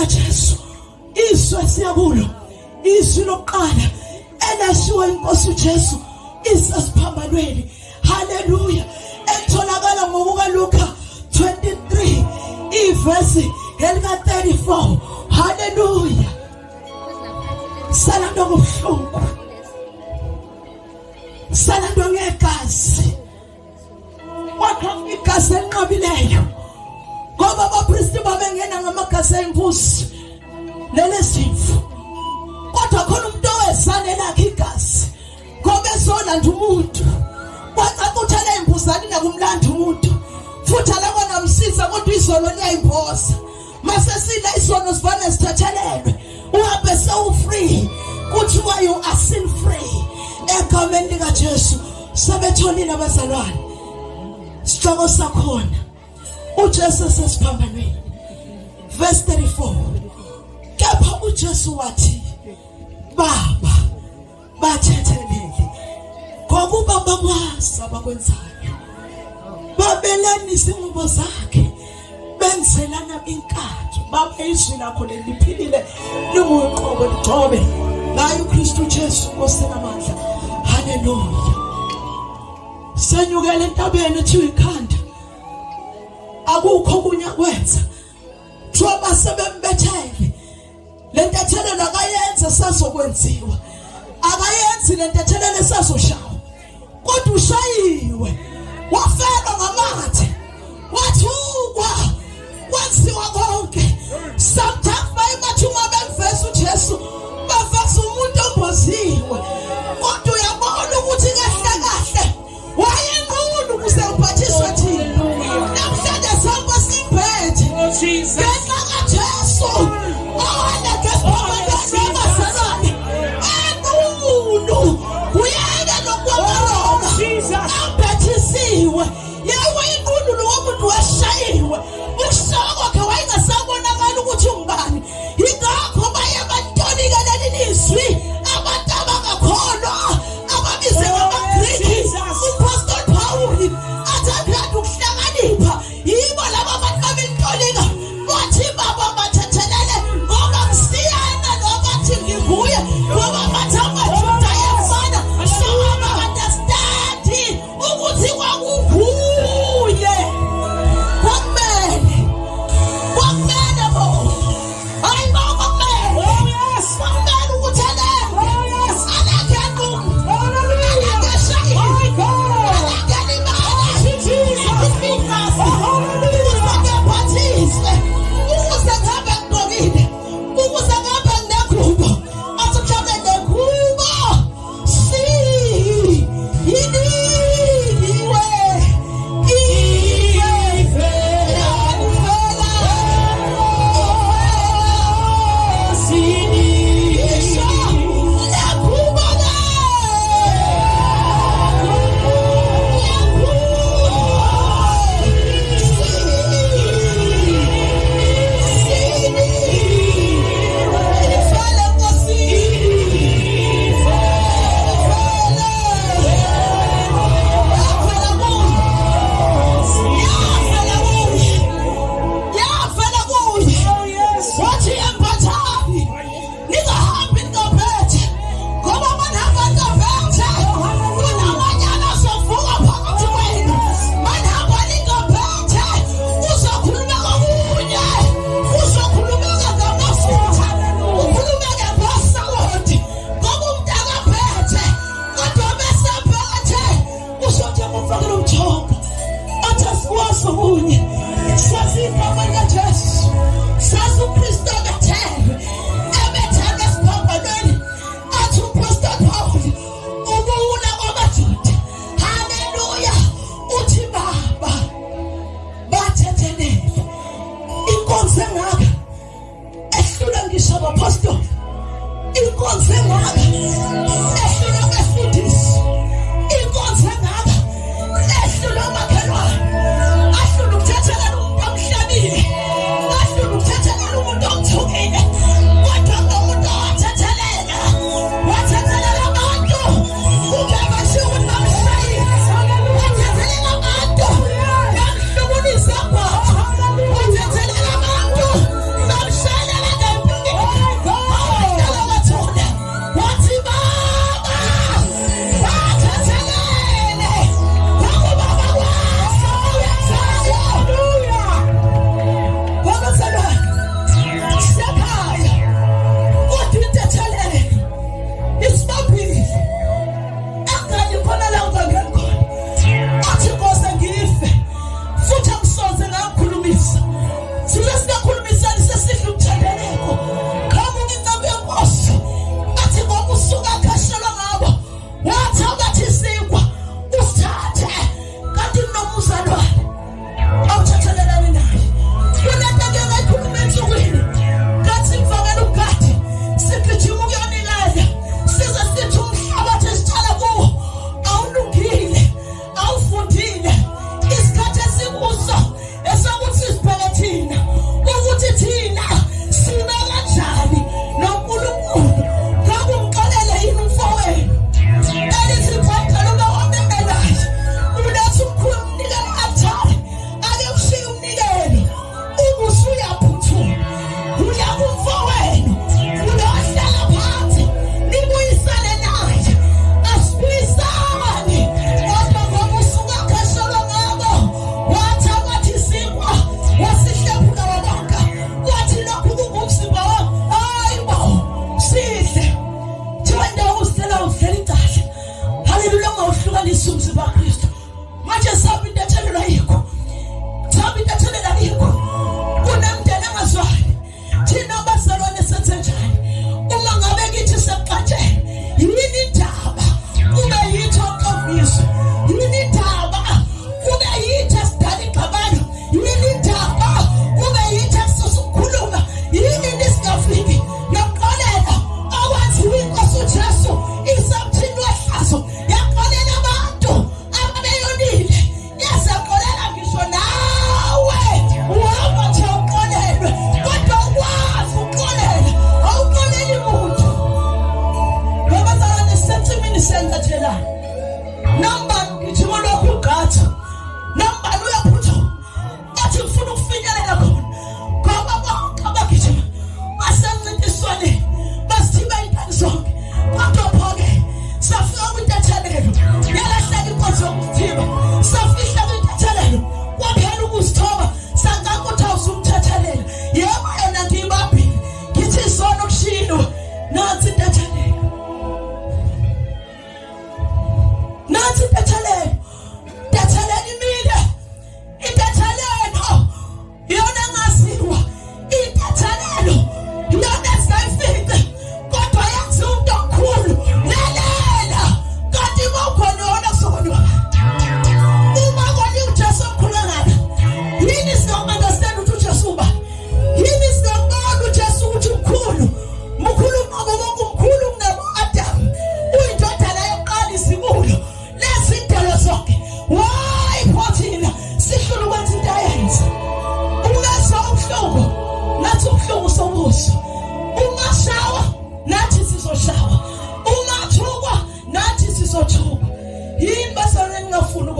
likaJesu iswe siyakulo izwi lokuqala elashiwe inkosi uJesu isasiphambanweni. Hallelujah. Etholakala ngokuka Luka 23 iverse elika 34. Hallelujah. Salando kubuhlungu, salando ngegazi, wakha igazi enqabileyo ngoba abapristi babengena ngamagazi embuzi lelezimvu, kodwa khona umuntu owezane lakhe igazi ngoba ezolanda umuntu waqaquthela imbuzane nakumlanda umuntu futhi alakonamsiza kodwa izolo liyayimboza masesila isono sivane sithathelelwe uhambe sewu-free kuthiwa you are sin free egameni likaJesu. Sebetholile abazalwane sihloko sakhona uJesu sesiphambanweni. Verse 34, kepha uJesu wathi Baba bathethelele ngokuba bakwazi abakwenzayo, babelani izinqubo zakhe benzelana inkatho. Baba izwi lakho leliphilile linguqobo ligcobe ngayo uKristu Jesu Nkosi namandla. Hallelujah. Senyukele entabeni ethiwa ikhanda, akukho kunye kwenza thiwa basebembethele lento ethelelwa akayenze sasokwenziwa, akayenzi lento ethelelwe sasoshawa, kodwa ushayiwe wafelwa ngamathe wathukwa kwenziwa konke. Sometimes bayimathuma bemvesa uJesu bavesa umuntu omboziwe, kodwa uyabona ukuthi kahle kahle wayenqunu ukuze uphathiswe thina. Namhlanje sihamba simphethe ngenxa kaJesu owaleka esiphambanweni abazalwane enqunu uyeke nokwamaroma ambethisiwe yewe inqunu lowomuntu washayiwe ukushawa kwakhe wayengasabonakali ukuthi ungubani. Yingakho baye bantolikeleli lizwi abantu abangakholwa ababize ngamaGriki. Upostoli Pawuli athanda ukuhlakanipha, yibo laba abantu babentolika bathi Baba bathethelele ngoba kusiyana nobathi nginguye ngoba bathi amaJuda ayefana. So aba-understand ukuthi kwakunguye kwakumele bo hayi bo kwakumele kwakumele ukuthi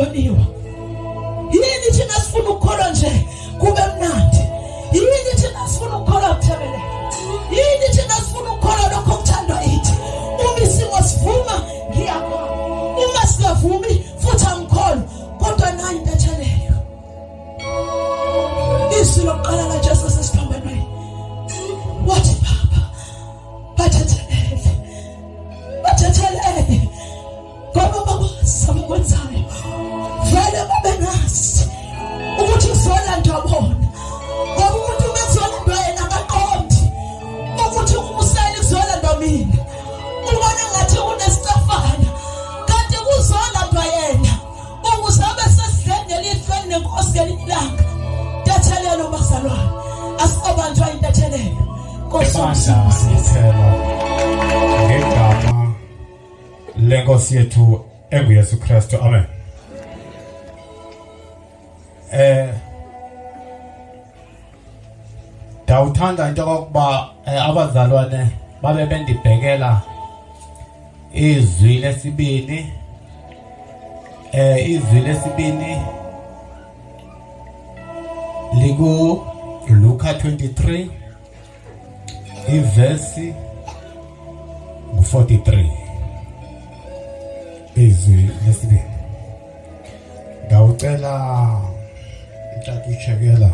ukuboniwa. Yini thina sifuna ukukholwa nje kube mnandi? Yini thina sifuna ukukholwa kuthebelele? Yini thina sifuna ukukholwa lokho okuthandwa ithi? Uma isimo sivuma ngiyakholwa, uma singavumi futhi angikholwa, kodwa nayi intethelelo. Izwi lokuqala kaJesu sesiphambanweni wathi Baba bathethelele ngoba bakwazi abakwenzayo. Vele babe nasi ukuthi uzolanda bona, ngoba umuntu umezolandwa yena akaqondi ukuthi umusele uzolanda mina. Ubona ngathi unesicafana kanti kuzolandwa yena ukuze abe sesidlengela ihlweni nenkosi ngelinye ilanga. Ntethelelo bazalwane, asikobanjwa intethelelo. Ebandla ithelo ngegama lenkosi yethu enguYesu Kristu, amen. Dawuthanda into kokuba abazalwane babe bendibhekela izwi lesibini, izwi lesibini liku Luka 23 ivesi ngu-43. Izwi lesibini ngawucela mthatha ushekela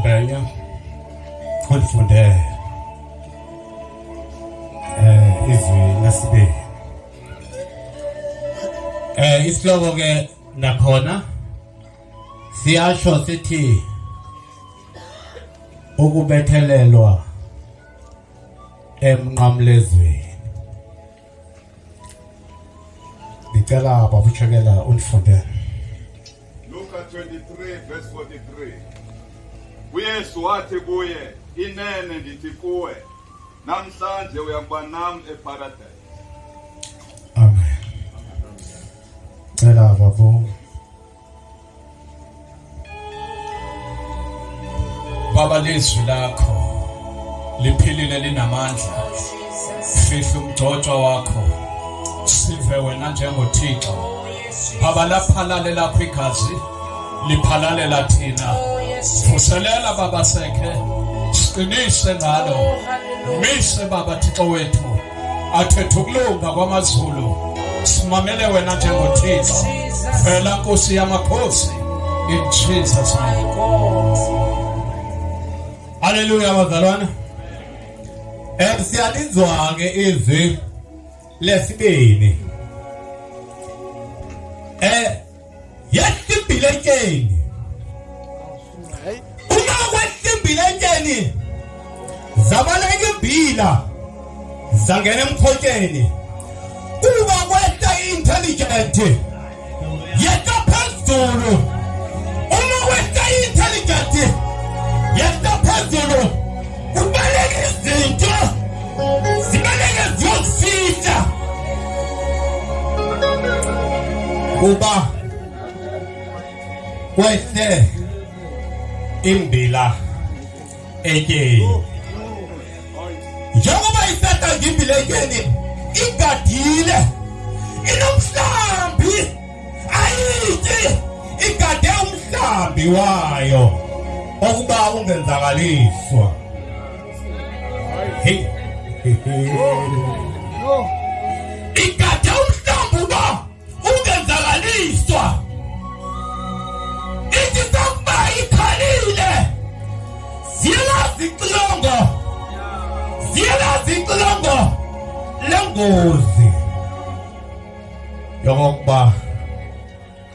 Benya ulifunde izwi lesibini. Isihloko ke nakhona siyasho sithi ukubethelelwa emnqamlezweni. Ngicela babushekela unifunde. Luka 23 verse 43. uYesu wathi kuye, inene ndithi kuwe, namhlanje uyakuba nami eparadise. Amen. Cela babu. Baba, lizwi lakho liphilile linamandla. Fihla umgcotshwa wakho sive wena njengoThixo. Baba, laphalale lakho igazi liphalalela thina. Vuselela Baba sekhe, siqinise ngalo. Mise Baba Thixo wethu athethe ukulunga kwamazulu. Simamele wena njengoThixo. Vela Nkosi yamakhosi, in Jesus name. Hallelujah bazalwane. Siyalizwa ke izwi lesibini. Yesibhilekeni. Uma kwesibhilekeni zabaleka ibhila zangena emkhotsheni. Kuba kwesta intelligent yeta phezulu. Uma kwesta intelligent yeta phezulu. Kubaleka izinto zibaleka ziyosifisa. Kuba kweste imbila ekeni. Njengoba isata ngimbila ekeni igadile inomhlambi ayithi igade umhlambi wayo okuba ungenzakaliswa. Hey. Igade umhlambi uba ungenzakaliswa. Ithi sakuba ikhalile ziyalazi ixilongo lengozi yokokuba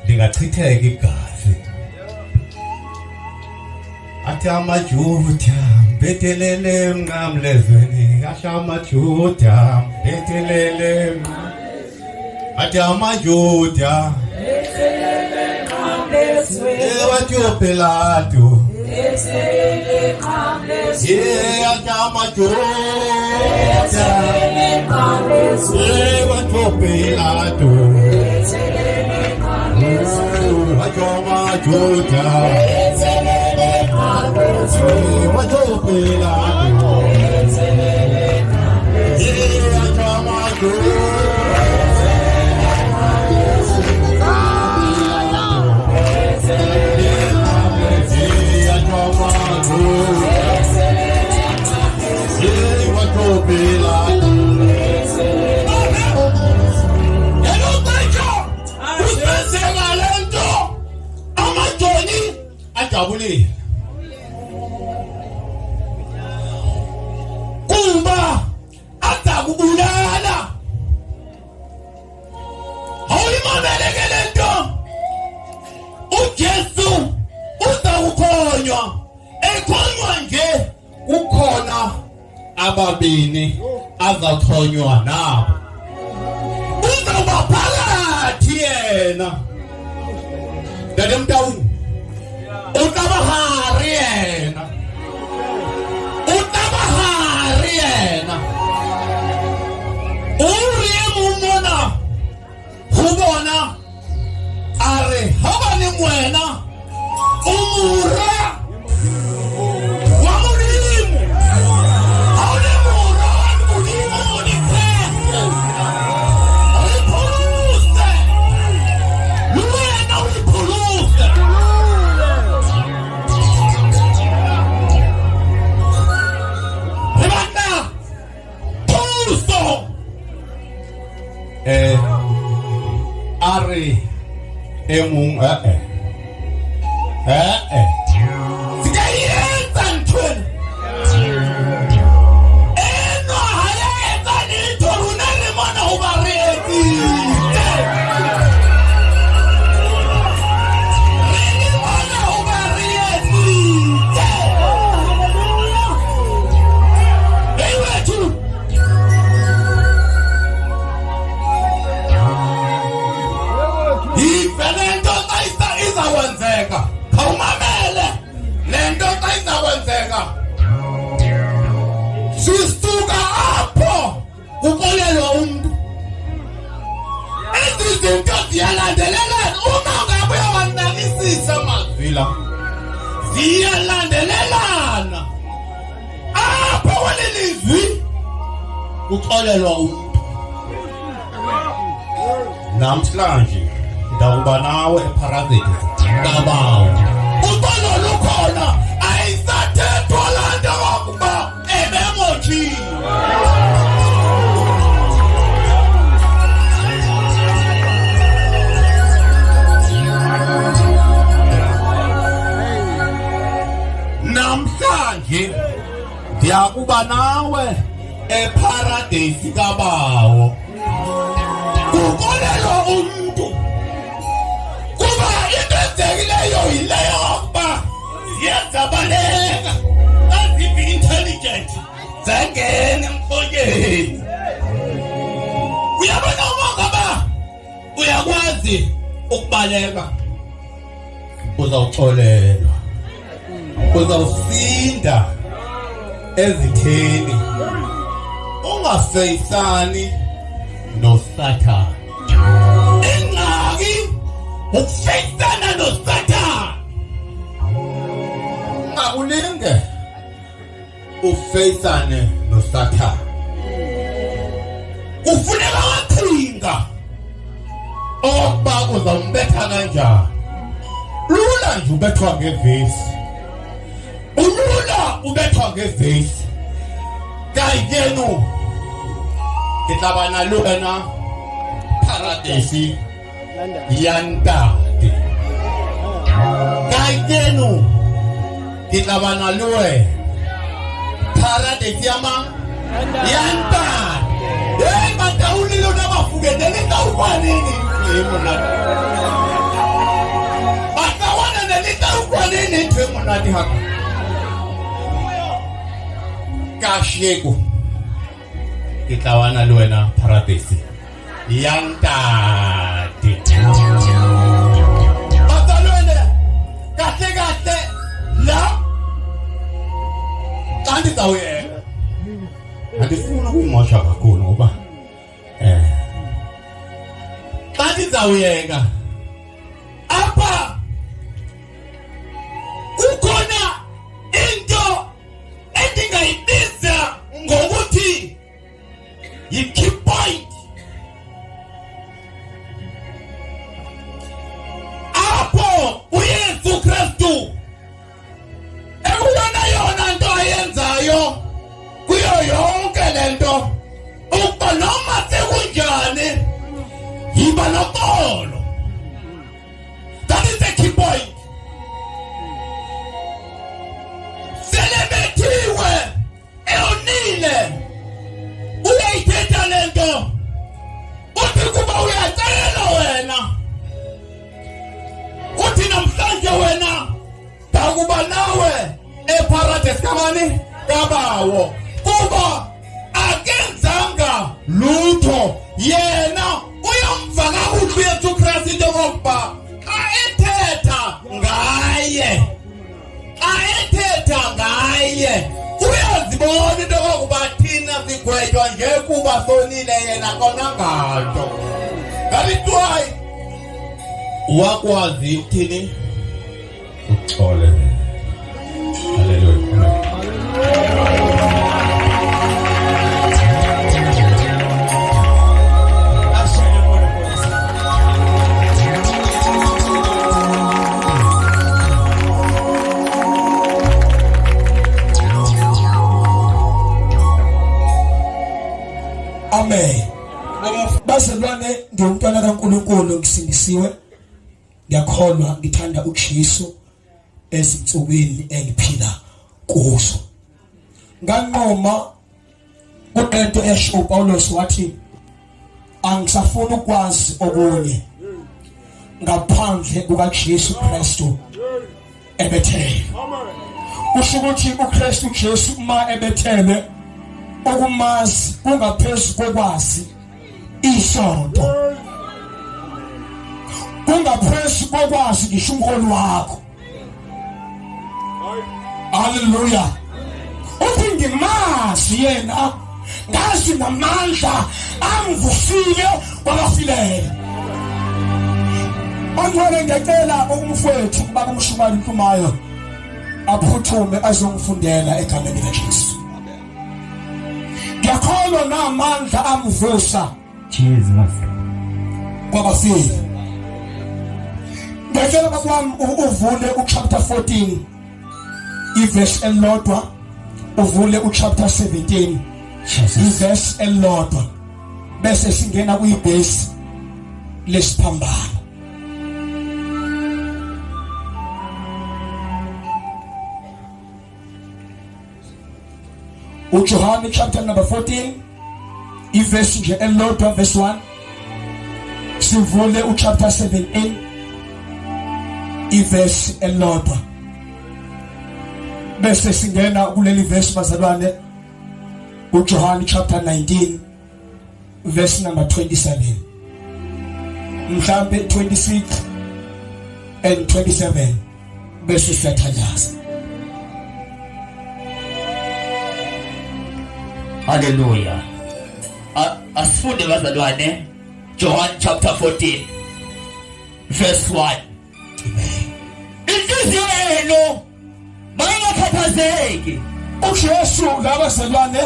lingachitheka igazi. Athi amaJuda bethelele emnqamlezweni. Asho amaJuda bethelele. Athi amaJuda bethelele emnqamlezweni. Wathi uPilato bethelele emnqamlezweni. Athi amaJuda bethelele emnqamlezweni. Wathi uPilato bethelele emnqamlezweni. Wathi amaJuda bethelele emnqamlezweni. Wathi uPilato bethelele emnqamlezweni. ujabulile kuba azakubulala awuyimameleke lento uJesu uzawukhonywa ekhonywa nje kukhona ababini azathonywa nabo uzawuba phakathi yena Dade Mtaung utabahari yena mumona hubona are haba ni mwena umura wa mulimu aule mura wa mulimu ni kreste ulipuluse luena ulipuluse rebanda pulso are emung sikayenza nthweni eno hayenza litho runene mona ubariekile rini mona ubariekile eiwethu lento xa izawenzeka khawumamele le nto xa izawenzeka sisuka apho kukolelwa umntu ezi zinto ziyalandelelana uma ngabe uyawanakisisa mazwila ziyalandelelana apho kweli lizwi kuxolelwa umntu namhlanje ndawuba nawe eParadise kabawo uxolo lukhona ayisathethwa laa nto yokuba ebemothile namhlanje ndiyakuba nawe eParadise kabawo kukolelwa umntu kuba into enzekileyo yileyo yokuba ziyazabaleka azibi intelligent zangena emkhonyeni uyabona umangaba uyakwazi ukubaleka uzawuxolelwa uzawusinda ezitheni ungafeyisani noSathane ingxaki ukufeyisana noSathane ulinge ufeyisane noSathane kufuneka waqhinga okuba uzawumbetha kanjani lula nje ubethwa ngevesi ulula ubethwa ngevesi kayenu kitabana lona Paradise yantate kayenu kitabana lwe Paradise yama yantate mataulilo na mafugete leta ukwanini mnadi batawana na leta ukwanini mnadi hapa kashego kitawana luena Paradise yantate batalwene kahle la kanti tawe andifuna ukuyimosha kakhulu ngoba kanti zawuyeka apha kukhona into endingayibiza ngokuthi yi-key point apho uYesu Kristu ekuyona yona nto ayenzayo kuyo yonke lento ukuba noma sekunjani yiba noxolo. That is the key point. ngiyacela wena uthi namhlanje wena dakuba nawe eparadise kamani kabawo kuba akenzanga lutho yena uyamvaka ukuthi uYesu Kristu into ngokuba ayethetha ngaye uyazibona into ngokuba thina sigwetywa nje kuba sonile yena kona nganto ngalitwayi wakwazi ukuthini uxole. Hallelujah. Amen. Bazalwane, ngiyumntwana kaNkulunkulu ngisindisiwe. Ngiyakholwa ngithanda uJesu ezinsukwini engiphila kuzo. Nganqoma uqedwe esho Paulos wathi angisafuna ukwazi okunye ngaphandle kukaJesu Kristu ebethele. Kusho ukuthi uKristu Jesu uma ebethele ukumazi kungaphezulu kokwazi isonto. Kungaphezulu kokwazi ngisho umholi wakho. Hallelujah. Uthi ngimazi yena ngazi namandla amvusile kwabafileyo. Ongcwele ngicela umfowethu baba uMshumali Ntumayo aphuthume azongifundela egameni likaJesu. Ngiyakholwa namandla amvusa Jesus kwabafileyo. Ngicela bakwami uvule uchapter 14 iverse elilodwa, uvule uchapter 17 iverse elilodwa, bese singena kuyibase lesiphambano. uJohane chapter number 14 iverse nje elilodwa verse 1, sivule uchapter 17 iverse elilodwa, bese singena kuleli verse bazalwane uJohane chapter 19 verse number 27, mhlambe 26 and 27, bese siyathandaza. Hallelujah. Asifunde bazalwane John chapter 14 verse 1. Inhliziyo yenu mayingakhathazeki. uJesu labazalwane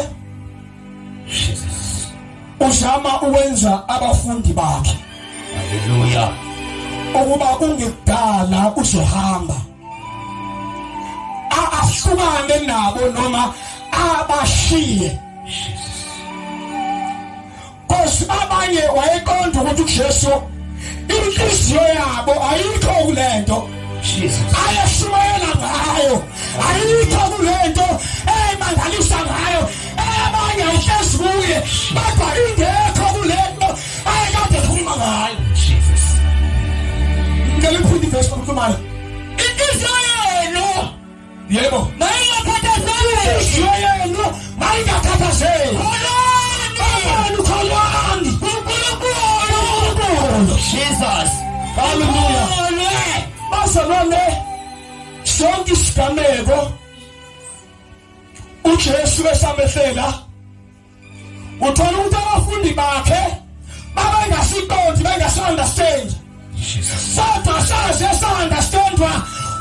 uzama ukwenza abafundi bakhe Hallelujah. ukuba kungekudala uzohamba ahlukane nabo noma abashiye. Kosi abanye wayeqonda ukuthi uJesu inhliziyo yabo ayikho kulento ayashumayela ngayo, ayikho kulento emangalisa ngayo, abanye ayihlezi kuye kodwa ingekho kulento ayekade ekhuluma ngayo. Ngeliphindi verse lokuqala Inhliziyo yenu yebo mayingakhathazeki. inhliziyo yenu mayingakhathazeki. Kholwani uNkulunkulu. Jesus. Hallelujah. Bazalwane sonke isigameko uJesu esamehlela uthola ukuthi abafundi bakhe babengasiqondi, bengasunderstand. Kodwa sa-understandwa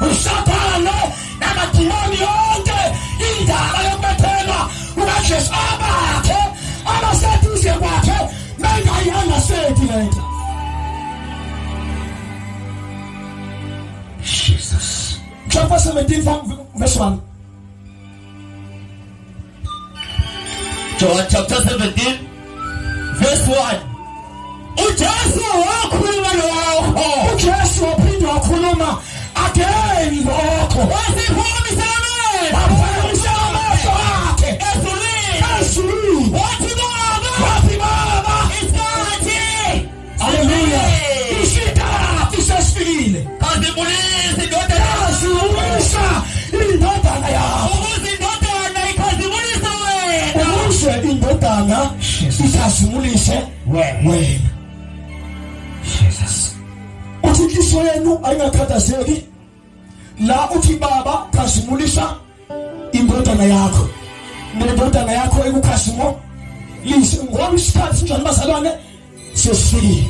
uSathane namadimoni yonke indaba yokubethelwa kukaJesu abakhe abaseduze kwakhe bengayi-understandi lento. Jesus. Chapter 17 from verse 1. John chapter 17 verse 1. uJesu wakhuluma lokho. uJesu waphinde wakhuluma again lokho. Wasiphakamisela Waphakamisela amehlo akhe ezulwini. wathi Baba, Wathi Baba, isikhathi hallelujah. intwana ikhazimulise wena. Jesus. Uthi inhliziyo yenu ayingakhathazeki la uthi baba khazimulisa indodana yakho nendodana yakho ekukhazimo lise ngoba isikhathi sinjani bazalwane sesifikile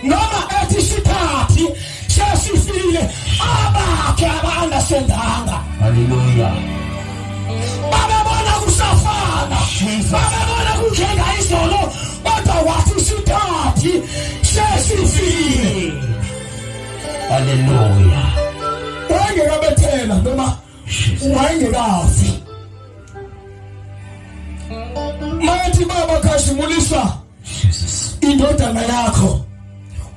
noma ethi isikhathi sesifikile abakhe aba-understandanga. Hallelujah. Bababona kusafana bababona kunjenga izolo kodwa wathi isikhathi sesifikile. Hallelujah. Wayengekabethela noma wayengekafi mathi baba khazimulisa Jesus. indodana yakho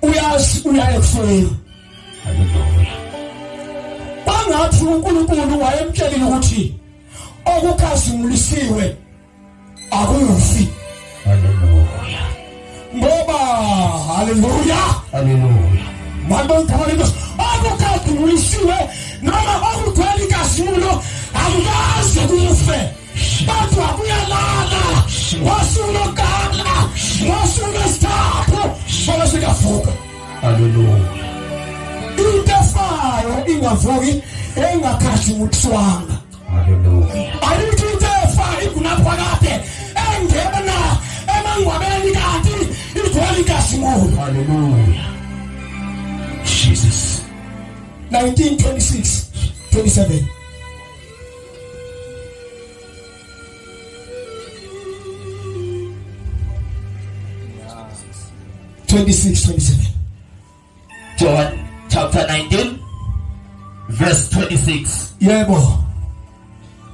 uyazi uya ekufeni. Hallelujah. Bangathi uNkulunkulu wayemtshelile ukuthi okukhazimulisiwe akuyofi Hallelujah. ngoba hallelujah Hallelujah. mabonke okukhazimulisiwe noma okugcwele inkazimulo akukaze kufe kodwa kuyalala wasulo kala wasulo stapho solasikavuka. Hallelujah. Into efayo ingavuki engakhazimuliswanga. Hallelujah. Ayikho into efayo ikunaphakade engena emangcwabeni kanti igcwele inkazimulo. Hallelujah. Jesus. 19:26-27. John chapter 19 verse 26. Yebo.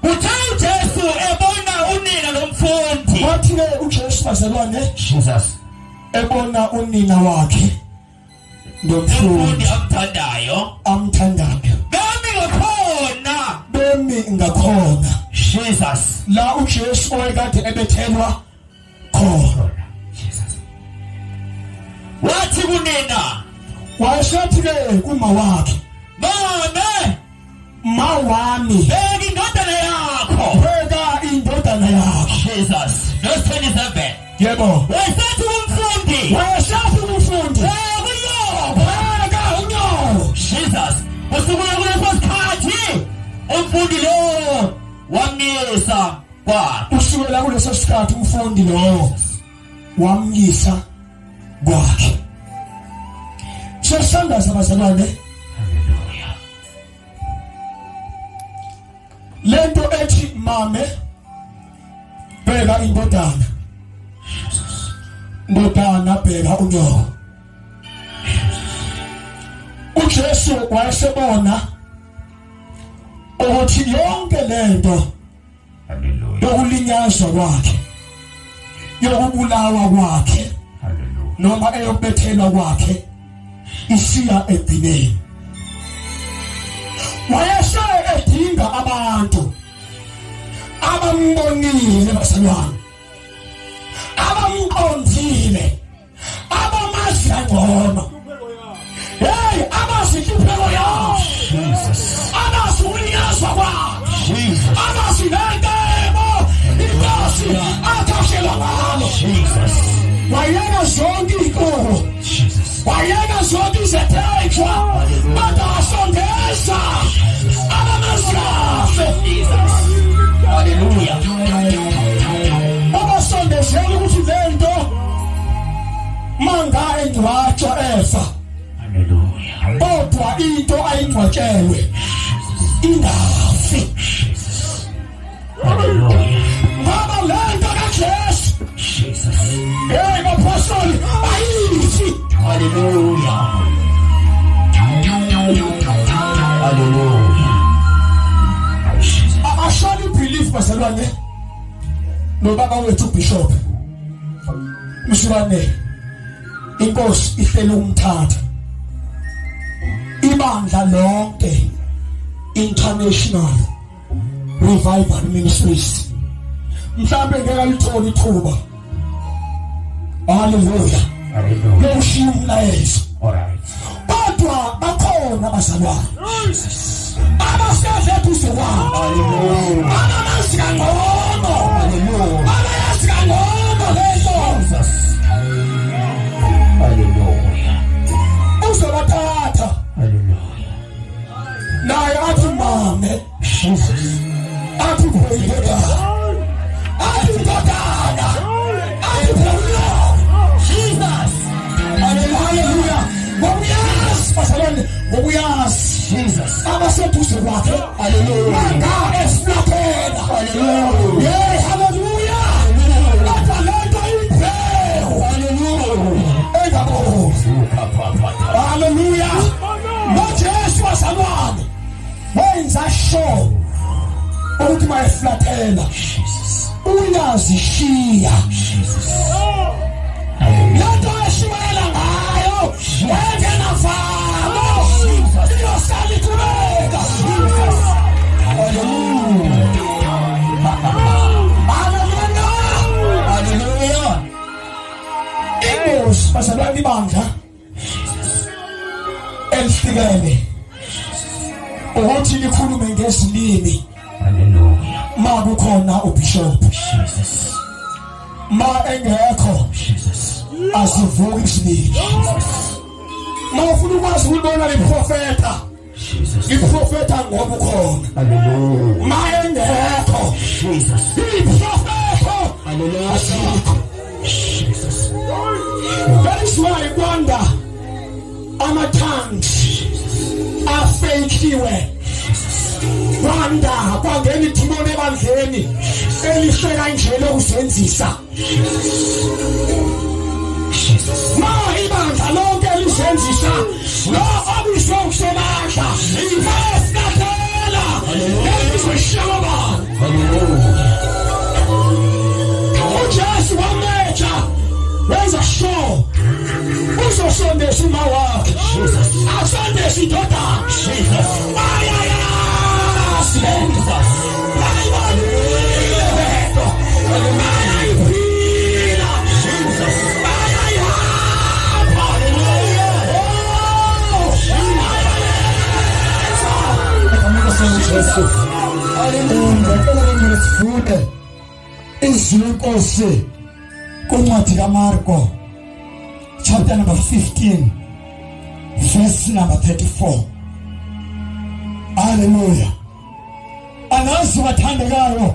Uthe uJesu ebona unina lomfundi. Wathi ke uJesu bazalwane Jesus. ebona unina wakhe nomfundi amthandayo bemi ngakhona Jesus. la uJesu oyekade ebethelwa khona. Wathi kunina Washathi ke kuma wakhe ma wami beka indodana yakho. beka indodana yakho. Jesus. Verse 27. Yebo. Wasethi umfundi. Washathi umfundi beka unyawo. Jesus. Kusukela kuleso sikhathi umfundi lo wamyisa kwakhe. Kusukela kuleso sikhathi umfundi lo wamyisa kwakhe. Sesandaza bazalwane. Hallelujah. Lento ethi mame beka indodana. Ndodana beka unyawo. uJesu wayesebona ukuthi yonke lento Hallelujah. yokulinyazwa kwakhe yokubulawa kwakhe Hallelujah. noma eyokubethelwa kwakhe isiya egcineni. Wayeshe edinga abantu abambonile bazalwane abamqondile abamazi kangcono. Hey, abasihlupheko yakho abasukulinyazwa kwakho abasinentemo inkosi athashelwa ngalo. Wayena zonke inkolo wayena zonke izethexwa kodwa asondeza abamazafe. Hallelujah. Abasondezela ukuthi lento manga engcwatshwa efa Hallelujah. kodwa into ayingcwatshelwe ingafi. Hallelujah. Ngoba lento kaJesu Jesus. hey bapostoli ayifi. Hallelujah. Hallelujah. I surely believe bazalwane nobaba wethu Bishop Mshwane inkosi ihlele umthatha ibandla lonke International Revival Ministries mhlambe ngeke lithola ithuba. Hallelujah. Hallelujah. Umlayezo All right. kodwa bakhona bazalwane abasezethu sokwa abamazi kangcono abayazi kangcono ngokuyazi Jesus. abaseduze kwakhe manga esiflathela yeah hallelujah lapha lento imphelo engabo hallelujah noJesu wasalwane wenza sure ukuthi mayeflathela uyazishiya lento eshimayela ngayo engenavalo iyosala iqhubeka. Hallelujah. Inkosi basalwana ibandla elihlukene ukuthi likhulume ngezilimi ma kukhona ubishop ma engekho asivuki isibili ma ufuna ukwazi ukubona leprofeta iprofeta ngoba ukhona ma engekho iprofeta that is why kwanda ama-tongues afekiwe kwanda kwangeni ithimoni ebandleni elihleka indlela okuzenzisa ma ibandla lonke lisenzisa lo obiswe ukusemandla ifesikathela elizoshabana uJesu wameja wenza sure uzosondesa uma wakhe asondesa indoda sifunde izwi lenkosi kuncwadi kaMarko chapter number 15 verse number 34. Hallelujah. Angazi bathandekayo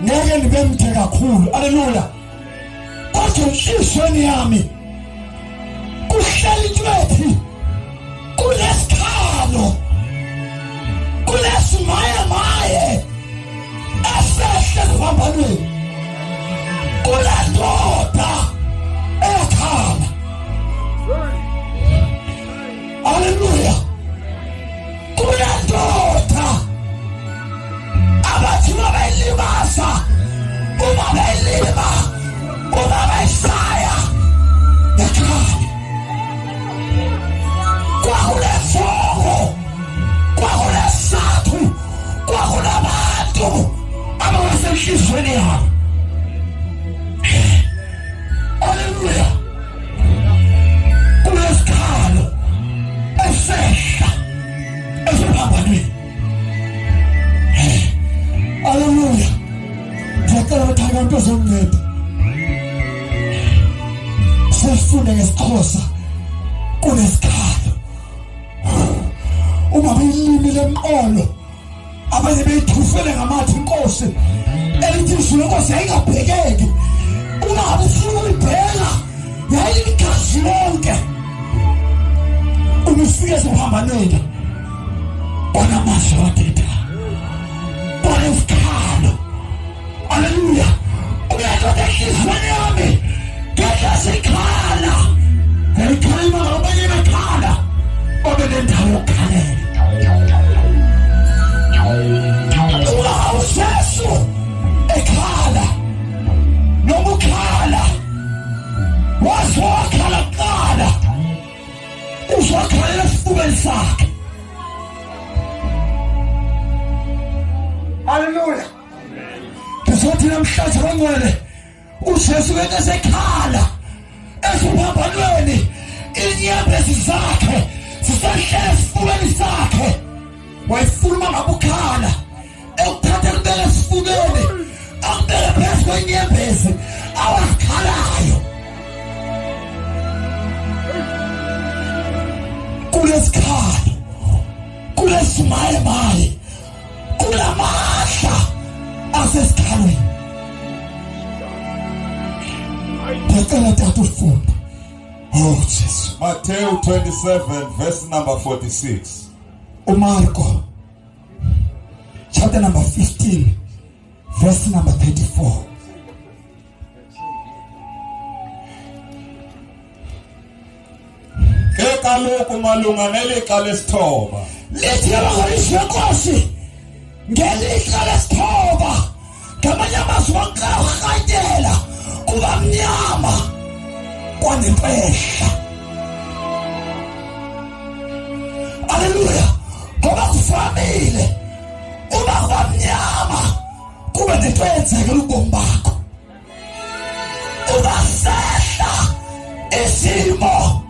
ngeke nibe mde kakhulu. Hallelujah. Kodwa inhlizweni yami kuhlala intwethi kulesikhalo kulesimayemaye esehle kuphambanweni kulendoda ekhala. Hallelujah. Kulendoda abathi babelibasa uma belima uma besaya ekhala kwakulefongo kwakulesathu kwakulabantu abawasenhlizweni yabo. Hallelujah. Kulesikhalo esehla esiphambanweni. Hallelujah. Ngiyacela ukuthi abantu bazonginceda sifunde ngesiXhosa kulesikhalo. Uma belimi lemqolo abanye beyithufele ngamathi inkosi elithi izwi lenkosi yayingabhekeki uma ngabe ufuna ukuyibheka yayiligazi lonke. Uma ufike esiphambanweni kwanamazwi wadida kwanesikhalo. Hallelujah. Uyaqonda enhlizweni yami ngehla sikhala ngikhalima ngabanye bekhala obe nendawo yokukhalela. Ujesu ekhala noma ukhala wazwakhala kuqala uzwakhalela esifubeni sakhe. Hallelujah. Ngizothi namhlanje bangcwele uJesu wena sekhala esiphambanweni inyembezi zakhe zisahlala esifubeni sakhe. Wayifuna ngabe ukhala ekuthatha kubele esifubeni akubele phezu kwenyembezi awakhalayo. Kulesikhalo kulesimayemaye kulamahla asesikhalweni. Ngiyacela tata ufunde Oh Jesus. Matthew 27 verse number 46. Marko chapter number 15 verse number 34. Ke kaloku malunga nelixa lesithoba. Lithi abaholiswe Nkosi ngelixa lesithoba ngamanye amazwi wankarhatela kuba mnyama kwanempehla. Haleluya. Ngoba kufamile uba kuba mnyama kube nento eyenzekela ubomi bakho. Uba sehla isimo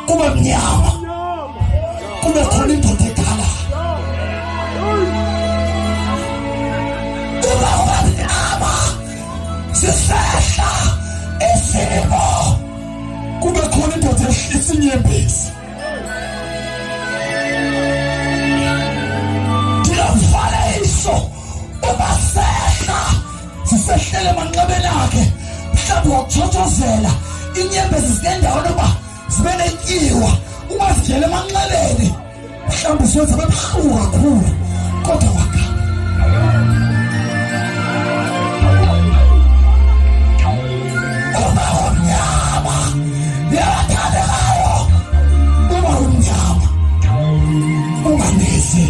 kube mnyama kube khona indoda ekhala. Uba kuba mnyama sisehla isimo kube khona indoda ehlisa inyembezi. Ndiyavaleso uba sehla sisehlele emanqebeni akhe mhlawumbi wakutshothozela inyembezi zikendaweni uba zibe netyiwa ungazityela emanxebeni mhlawumbi siwenza bebuhlungu kakhulu kodwa wakhala. Uba umnyama ndiyathandekayo uba umnyama unganezi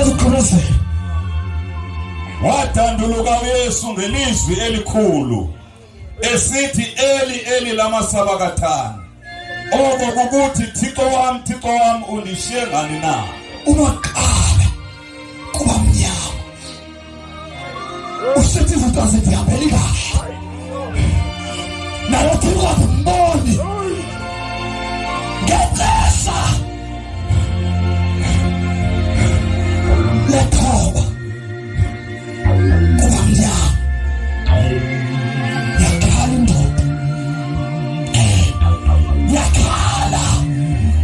ukukhuthazela. Wathanduluka uYesu ngelizwi elikhulu esithi Eli Eli lama sabakathani. Oko kukuthi Thixo wami undishiye ngani na? Umaqala kuba mnyama usithi izinto azihambeli kahle nayo Thixo akumboni ngexesha lethoba kuba mnyama yakhala indoda yakhala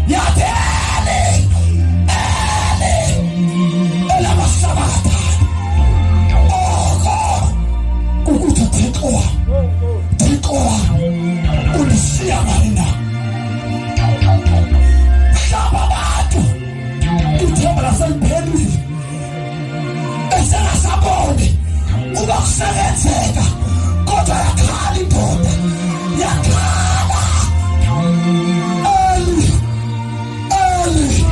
yadele elamasabakathani. Oko kukuthi Thixo wami undishiya ngani na? Mhlawumbi abantu ithemba laseliphelile esengasaboni uba kusebenzeka kodwa yakhala indoda yakhala. Eli Eli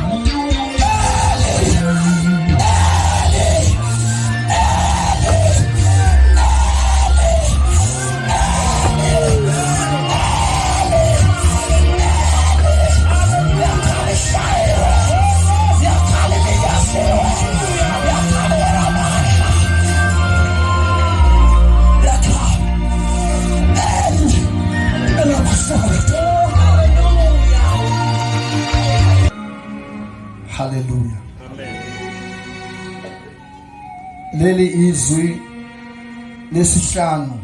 Hallelujah. Leli izwi lesihlanu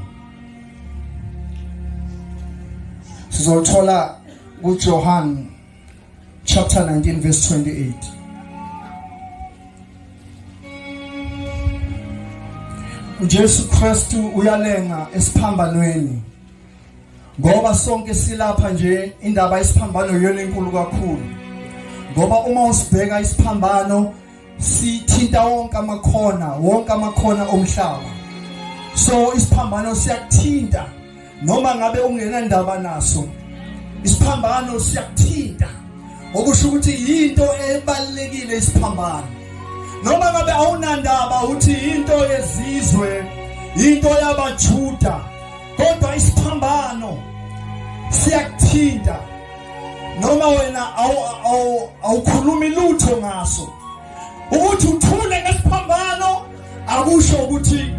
sizothola kuJohn chapter 19 verse 28. uJesu Kristu uyalenga esiphambanweni ngoba sonke silapha nje indaba yesiphambano yona enkulu kakhulu. Ngoba uma usibheka isiphambano sithinta wonke amakhona omhlaba. So isiphambano siyakuthinta noma ngabe ungena ndaba naso. Isiphambano siyakuthinta okusho ukuthi into ebalekile isiphambano. Noma ngabe awunandaba uthi into yezizwe, into yabaJuda, kodwa isiphambano siyakuthinta. Noma wena awukhulumi lutho ngaso. Ukuthi uthule ngesiphambano akusho ukuthi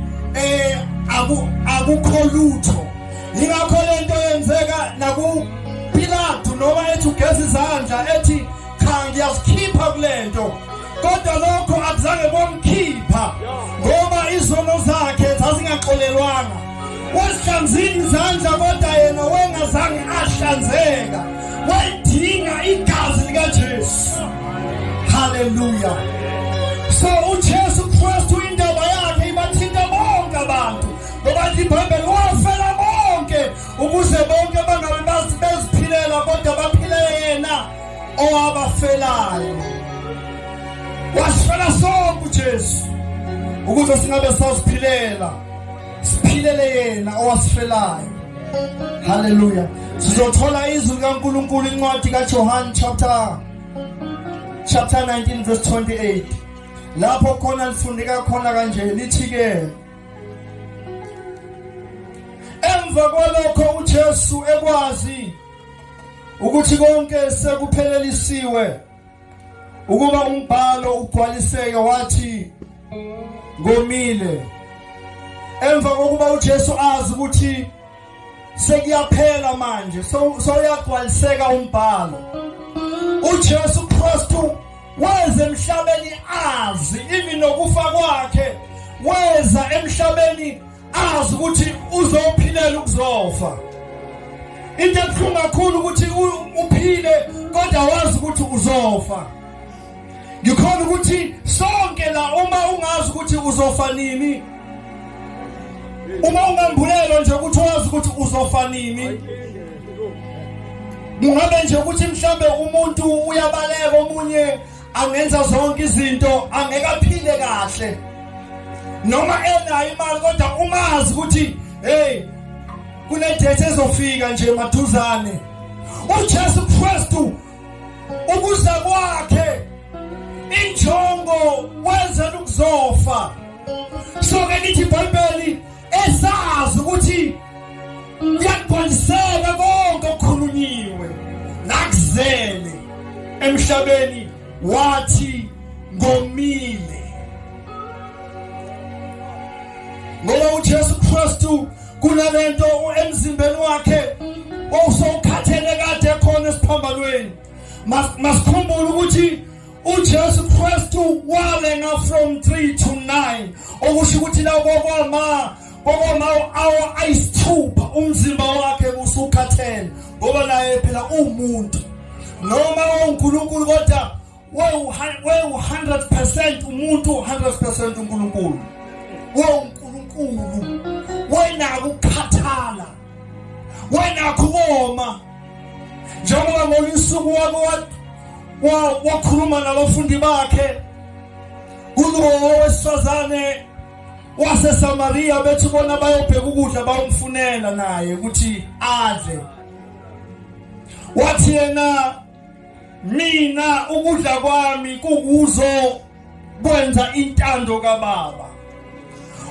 akukho lutho. Ingakho lento yenzeka nakuPilato noma ethi ugeza izandla ethi cha ngiyazikhipha kulento. Kodwa lokho akuzange bomkhipha ngoba izono zakhe zazingaxolelwanga. Wasihlanzile izandla kodwa yena wengazange ahlanzeka. Wayidinga igazi likaJesu. Hallelujah. So uJesu Kristu indaba yakhe ibathinta bonke abantu ngoba iBhayibheli wafela ukuze bonke bangabe beziphilela kodwa baphile yena owabafelayo. Wasifela sonke uJesu ukuze singabe saziphilela, siphilele yena owasifelayo. Hallelujah. Sizothola izwi likaNkulunkulu incwadi kaJohn chapter 19 verse 28. Lapho khona lifundeka khona kanje lithi ke emva kwalokho uJesu ekwazi ukuthi konke sekuphelelisiwe ukuba umbhalo ugcwaliseke wathi ngomile. Emva kokuba uJesu azi ukuthi sekuyaphela manje soyagcwaliseka umbhalo, uJesu Kristu weza emhlabeni azi even nokufa kwakhe, weza emhlabeni azi ukuthi uzophilela ukuzofa. Into ebuhlungu kakhulu ukuthi uphile kodwa wazi ukuthi uzofa. Ngikhona ukuthi sonke la uma ungazi ukuthi uzofa nini, uma ungambulelo nje ukuthi wazi ukuthi uzofa nini, kungabe nje ukuthi mhlambe umuntu uyabaleka, omunye angenza zonke izinto angekaphile kahle, noma enayo imali kodwa umazi ukuthi hey kunedate ezofika nje maduzane. uJesu Kristu ukuza kwakhe injongo wenza ukuzofa. So ke lithi iBhayibheli esazi ukuthi kuyagcwaliseka konke okukhulunyiwe nakuzele emhlabeni wathi ngomile. Ngoba uJesu Kristu kunalento emzimbeni wakhe osokhathele kade khona esiphambalweni. Masikhumbule ukuthi uJesu Kristu walenga from 3 to 9, okusho ukuthi la kokwama awa ayisithupha umzimba wakhe usukhathele, ngoba naye phela umuntu noma uNkulunkulu kodwa we 100% umuntu, 100% uNkulunkulu. uNkulunkulu wena ukukhathala, wena kuboma, njengoba ngolisuku wakhuluma nabafundi bakhe kulo wesifazane waseSamaria bethi bona bayobheka ukudla bamfunela naye ukuthi adle. Wathi yena mina ukudla kwami kukuzo kwenza intando kaBaba.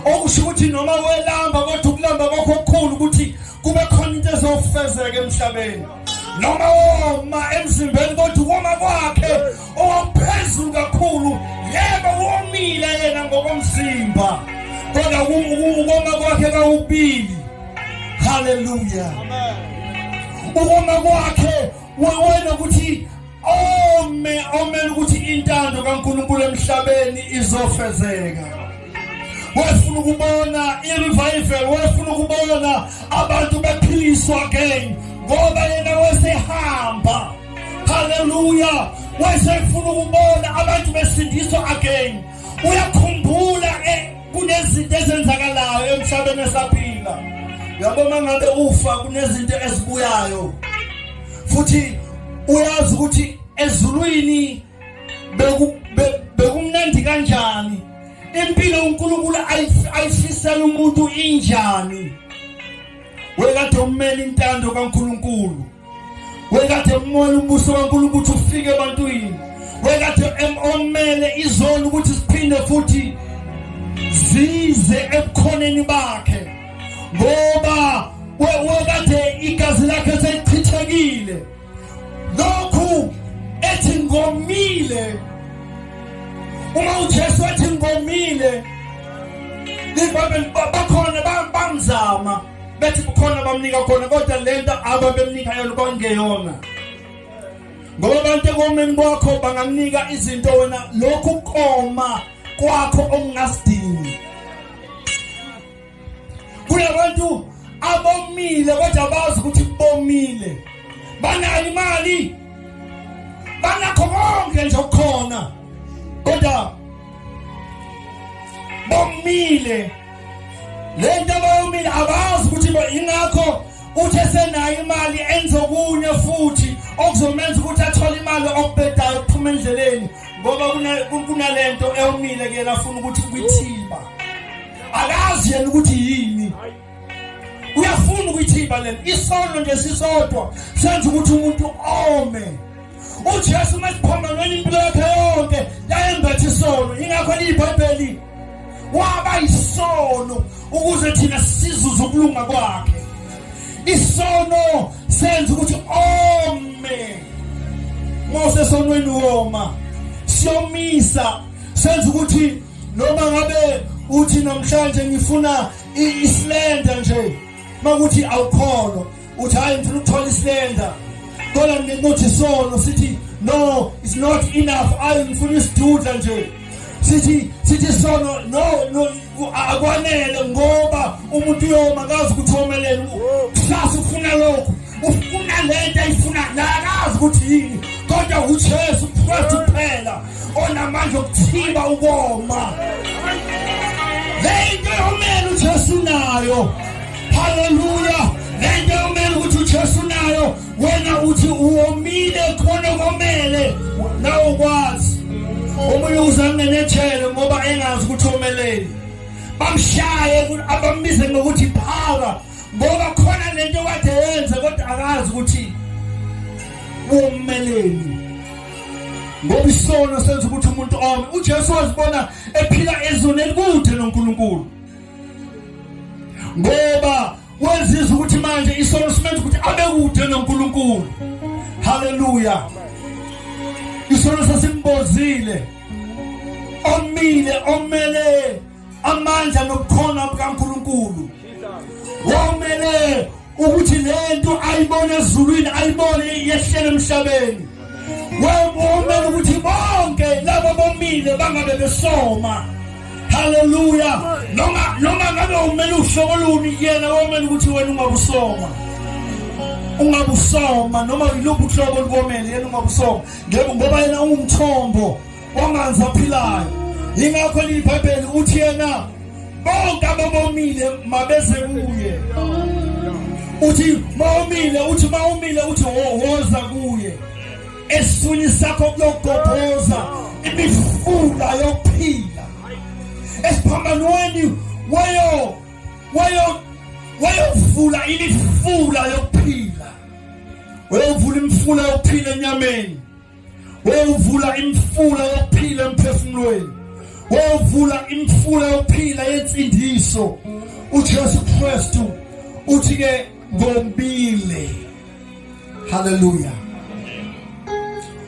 Okusho ukuthi noma welamba kodwa ukulamba kwakho okukhulu ukuthi kube khona into ezofezeka emhlabeni, noma woma emzimbeni kodwa ukoma kwakhe ophezulu kakhulu. Yebo womile yena ngokomzimba kodwa ukoma kwakhe kawubili. Hallelujah. Ukoma kwakhe wena ukuthi omele ukuthi intando kaNkulunkulu emhlabeni izofezeka. Wefuna ukubona i-revival, wefuna ukubona abantu bephiliswa again ngoba yena wesehamba. Hallelujah. Wesefuna ukubona abantu besindiswa again. Uyakhumbula kunezinto ezenzakalayo emhlabeni esaphila. Uyabona ngabe ufa kunezinto ezibuyayo, futhi uyazi ukuthi ezulwini bekumnandi kanjani. Impilo uNkulunkulu ayifisela umuntu injani. Wekade umele intando kaNkulunkulu, wekade umoya umbuso kaNkulunkulu ukuthi ufike ebantwini, wekade omele izolo ukuthi siphinde futhi zize ebukhoneni bakhe, ngoba wekade igazi lakhe selichithekile. Lokhu ethi ngomile, uma uJesu ethi ngomile, bakhona bamzama bethi bukhona bamnika khona, kodwa lento ababemnika yona kwangeyona. Ngoba abantu ekomeni kwakho bangamnika izinto wena lokhu koma kwakho ongasidingi. Kunabantu abomile kodwa bazi ukuthi bomile, banayo imali, banakho konke nje okukhona kodwa bomile. Lento abomile abazi ukuthi ingakho uthi esenayo imali enze okunye futhi okuzomenza ukuthi athole imali okubhedayo ukuphuma endleleni ngoba kunalento eyomile kuyena afuna ukuthi kuyithiba akazi yena ukuthi yini uyafuna ukuyithiba lento isono nje sisodwa senza ukuthi umuntu ome uJesu masiphambanweni impilo yakhe yonke yayembethe isono ingakho liBhayibheli waba isono ukuze thina sizuze ukulunga kwakhe isono senza ukuthi ome Mose sonweni woma siyomisa senza ukuthi noma ngabe uthi namhlanje ngifuna islender nje makuthi awukhona uthi hayi ngifuna ukuthola islender kodwa ngokuthi sono sithi no it's not enough ayi ngifuna isiduda nje sithi sono no akwanele ngoba umuntu uyoma akazi ukuthi omelele kusasa ufuna lokho ufuna lento ayifuna akazi ukuthi yini kodwa uJesu Kristu kuphela onamandla okuthiba ukoma lento yomelo uJesu nayo haleluya lento yomelo ukuthi uJesu nayo wena uthi uwomile khona komele nawe ukwazi omunye uzangenethele ngoba engazi ukuthi omelele bamshaye abambize ngokuthi phaka ngoba khona lento kade yenza kodwa akazi ukuthi umelele ngoba isono senza ukuthi umuntu ome uJesu wazibona ephila ezweni elikude noNkulunkulu ngoba wenzisa ukuthi manje isono simenza ukuthi abe kude noNkulunkulu haleluya isono sasimbozile omele amandla nokukhona kukaNkulunkulu womele ukuthi lento ayibone ezulwini ayibone yehlele emhlabeni womele ukuthi bonke labo bomile bangabe besoma haleluya noma ngabe umele uhlobo luni yena womele ukuthi wena ungabusoma noma yiluphi uhlobo lukomele yena ungabusoma ngoba yena ungumthombo wamanzi aphilayo ingakho liBhayibheli uthi yena bonke ababomile mabeze kuye uthi mawumile uthi woza kuye esifuni sakho lokugobhoza imifula yokuphila esiphambanweni wayovula imifula yokuphila wayovula imifula yokuphila enyameni wayovula imifula yokuphila emphefumulweni wayovula imifula yokuphila yensindiso uJesu Kristu uthi ke ngombile haleluya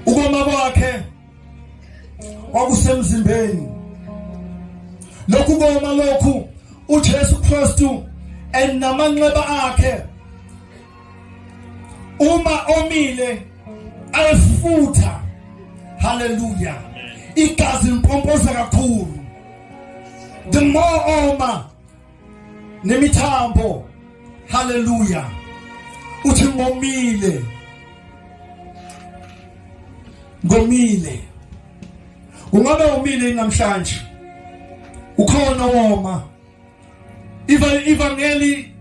ukoma kwakhe kwakusemzimbeni lokhu koma lokhu uJesu Kristu enamanxeba akhe uma omile ayefutha haleluya igazi limpompoza kakhulu the more oma nemithambo haleluya uthi ngomile ungabe umile namhlanje ukhona woma ivangeli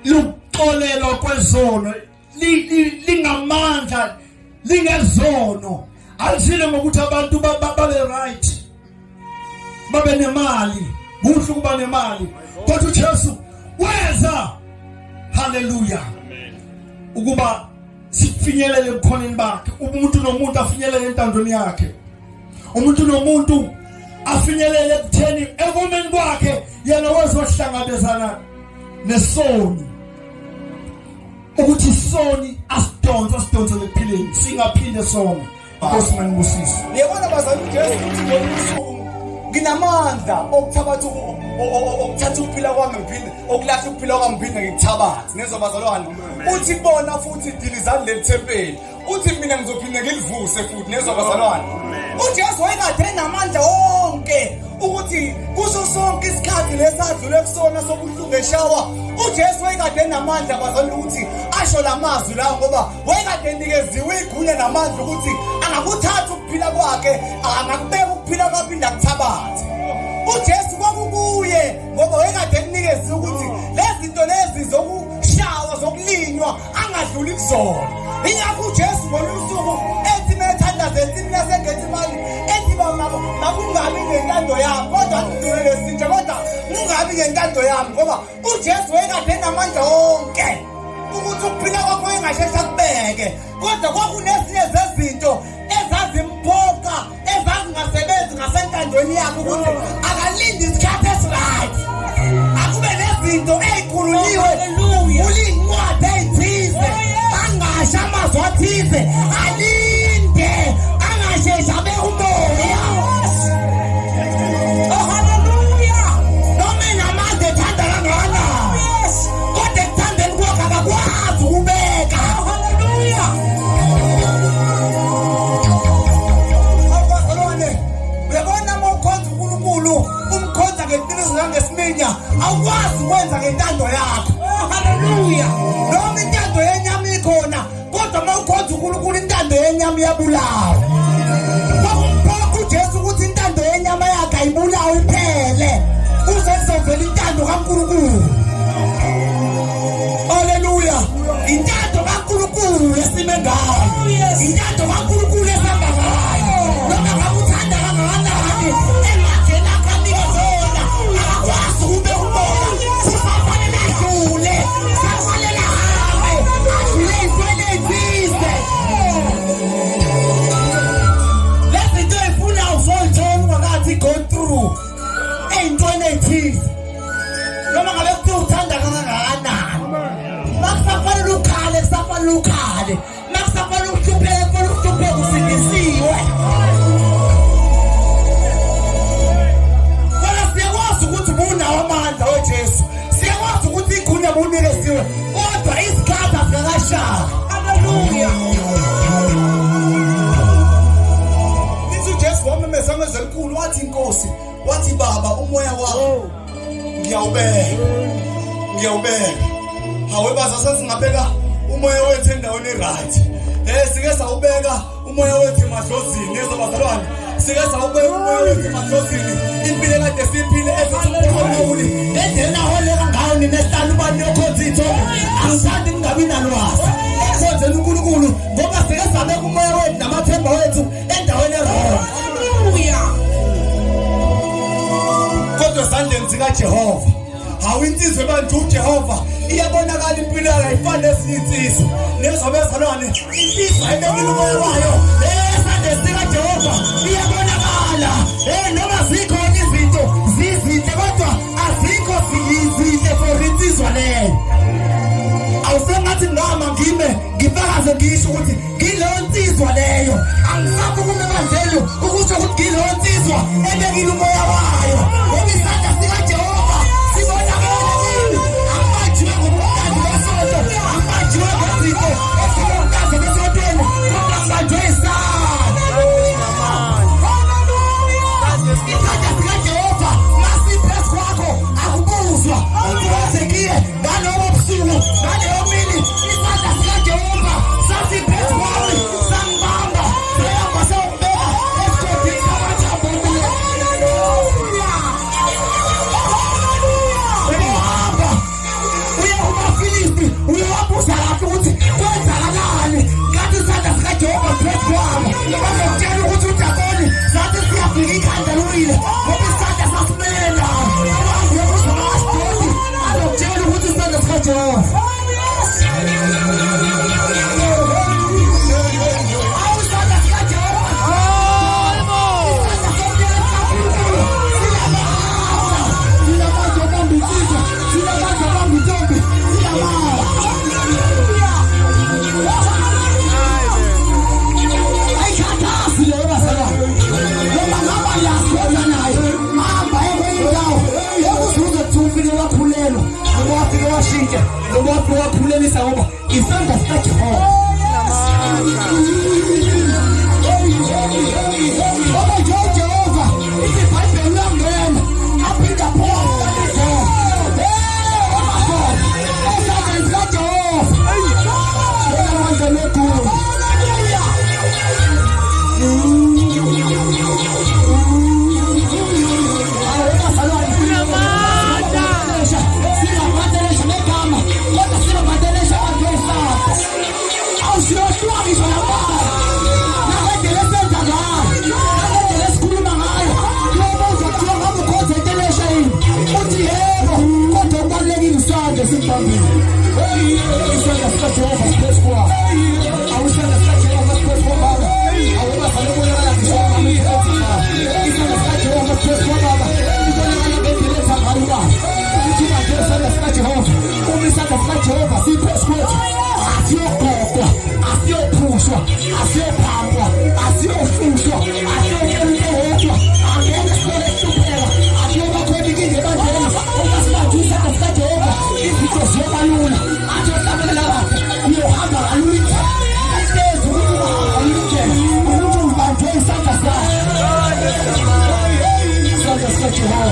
luxolelwa kwezono lingamandla lingezono alisile ngokuthi abantu babe right babe nemali kuhle kuba nemali kodwa uJesu weza haleluya ukuba sifinyelele ebukhoneni bakhe umuntu nomuntu afinyelele entandweni yakhe umuntu nomuntu afinyelele ekutheni ekomeni kwakhe yena wezohlangabezana nesoni ukuthi isoni asidonse lephileni singaphinde sona Nkosi manibusise yebona bazali uJesu uthi nginamandla okuthatha ukuphila kwami ngiphinde okulahla ukuphila kwami ngiphinde ngikuthabathe nezobazalwane uthi bona futhi dilizani lelithempeli uthi mina ngizophinde ngilivuse futhi nezobazalwane uJesu wayekade enamandla wonke ukuthi kuso sonke isikhathi lesadlule kusona sobuhlungu eshawa uJesu wayekade enamandla bazalwane ukuthi asho lamazwi lawo ngoba wayekade enikeziwe igunya namandla ukuthi angakuthatha ukuphila kwakhe angakubeka ukuphila kwaphinda kuthabathe uJesu kwakubuye ngoba wayekade enikezwe ukuthi lezi zinto lezi zokushawa zokulinywa angadluli kuzona. Ingakho uJesu ngolusuku ethi methanda zetini nasengethi imali ethi makungabi ngentando yami kodwa ngidulele sinje kodwa kungabi ngentando yami ngoba uJesu wayekade enamandla onke ukuthi ukuphila kwakho engashesha kubeke kodwa kwakunezinye zezinto ezazimphoqa ezazingasebenzi ngasentandweni yakhe ukuthi akalinde isikhathi esiright. Akube nezinto ey'khululiwe ulincwadi ey'thize angasho amazwi athize alinde angasheshi abeke umoya. Oh haleluya. Noma enamandla ethanda kangakanani kodwa ekuthandeni kwakhe akakwazi ukubeka. Oh haleluya. Abazalwane uyabona uma ukhonza uNkulunkulu umkhonza ngeqiniso nangesiminya awukwazi ukwenza ngentando yakho. Oh haleluya. Noma intando yenyama ikhona kodwa uma ukhonza uNkulunkulu intando yenyama iyabulawa. Kwakumphoqa uJesu ukuthi intando yenyama yakhe ayibulawe iphele kuze kuzovela intando kaNkulunkulu. Haleluya. Intando kaNkulunkulu esime ngayo. Intando kaNkulunkulu esihamba ngayo. Noma ngakuthanda kangakanani engagena kanika zona akakwazi ukubeka umoya. Sifanele adlule. Sifanele ahambe. Adlule izwele ezizwe. Lezi zinto ey'funa uzoyithola ungakathi go through ey'ntweni ey'thize. Noma ngabe kuthiwa uthanda kangakanani. Makusafanele ukhale kusafanele ukhale. Makusafanele ukuhlupheka kufanele ukuhlupheka usindisiwe. Kodwa siyakwazi ukuthi ubunawo amandla weJesu. Siyakwazi ukuthi ikhulunywa bunikeziwe kodwa isikhathi asikakashaya. Haleluya. Nithi uJesu wamemeza amezwi elikhulu wathi inkosi wathi baba umoya wakho ngiyawubeka. Hawe baza singabeka umoya wethu endaweni right. Sike sawubeka umoya wethu emadlozini nezabazalwane. Sike sawubeka umoya wethu emadlozini. Impilo kade siphile ezokuphawuli. Endlela holeka ngayo ninehlala ubani yokhonzitho. Angithandi ngingabi nalwazi. Khonzeni uNkulunkulu ngoba sike sabeka umoya wethu namathemba wethu endaweni right. Haleluya. Kodwa sandleni zikaJehova hawu insizwe bantu uJehova iyabonakala impilo yakhe ayifani nezinye insizwe nezobezalwane insizwe ayibekile umoya wayo esandleni sikaJehova iyabonakala noma zikhona izinto zizinhle kodwa azikho zizinhle for insizwa leyo. Awusengathi noma ngifakaze ngisho ukuthi ngileyo insizwa leyo angisabi ukumemanzelo ukusho ukuthi ngileyo insizwa ebekile umoya wayo ngoba isandla sikaJehova sibonakala kimi angibajiwe ngomntandi wesonto angibajiwe ngezifo ezinomnkazi besontweni kodwa ngibanjwe isandla. Isandla sikaJehova masiphezu kwakho akubuzwa ukuwazekiye ngalobo busuku ngaleyo mini isandla sikaJehova sasiphezu kwawe sangibamba sayamba sawubeka esigodini samathambo kuyo. Uyahamba uye kumaFilisti uyowabuza lapho ukuthi kwenzakalani ngathi isandla sikaJehova phezu kwabo bazokutshela ukuthi uDagoni sathi siyafika ikhanda luwile ngoba isandla sasimela uyabuza amaSidoni azokutshela ukuthi isandla sikaJehova. Wakhulelisa ngoba isandla sikaJehova. Ngoba Jehova iBhayibheli uyangena aphinda phela isandla sikaJehova. Amandla negunya. Hallelujah. Uza Jehova.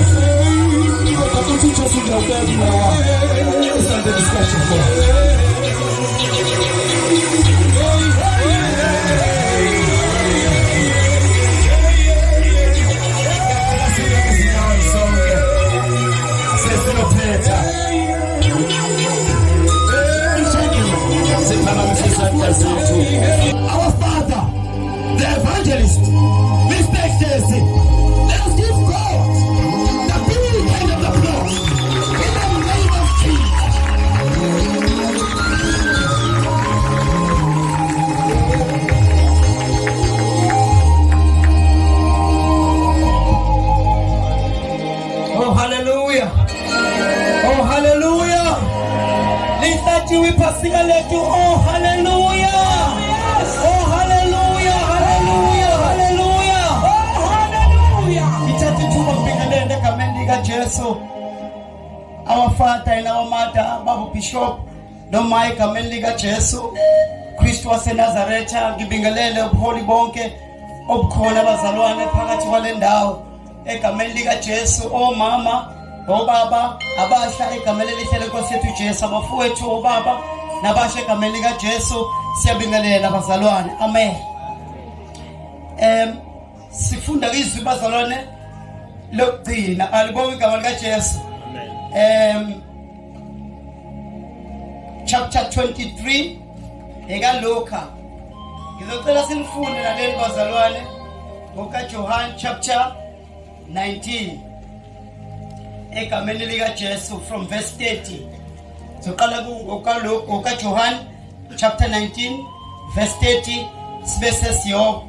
Kodwa uthi uJesu ngiyawubeka moya wami. Isandla sikaJehova. Our Father, the evangelist, Mr. Jesse, let us give God the big kind of applause in the name of Jesus. Oh, hallelujah. Oh, hallelujah. Litaji wipasika letu. Oh, hallelujah. Oh, hallelujah. Hallelujah. Hallelujah. Oh, hallelujah. Itati tuwa mpingalende kamendiga Jesu. Our Father and our Mother, Babu Bishop, no mai kamendiga Jesu. Kristu wa Nazareta, gibingalele Holy Bonke, obkhona bazalwane phakathi kwale ndawo. Ekamendiga Jesu, oh mama, oh baba, abasha ekamele lihlele Nkosi yethu Jesu, abafowethu oh baba, nabasha ekamele lika Jesu, siyabingelela bazalwane. Amen. Sifunda izwi bazalwane lokugcina alibonke igama lika Jesu. Chapter 23 ekaLuka. Ngizocela silifunde naleli bazalwane ngoka John chapter 19 egameni lika Jesu from verse 30. Soqala ngoka John chapter 19 verse 30 sibese siyo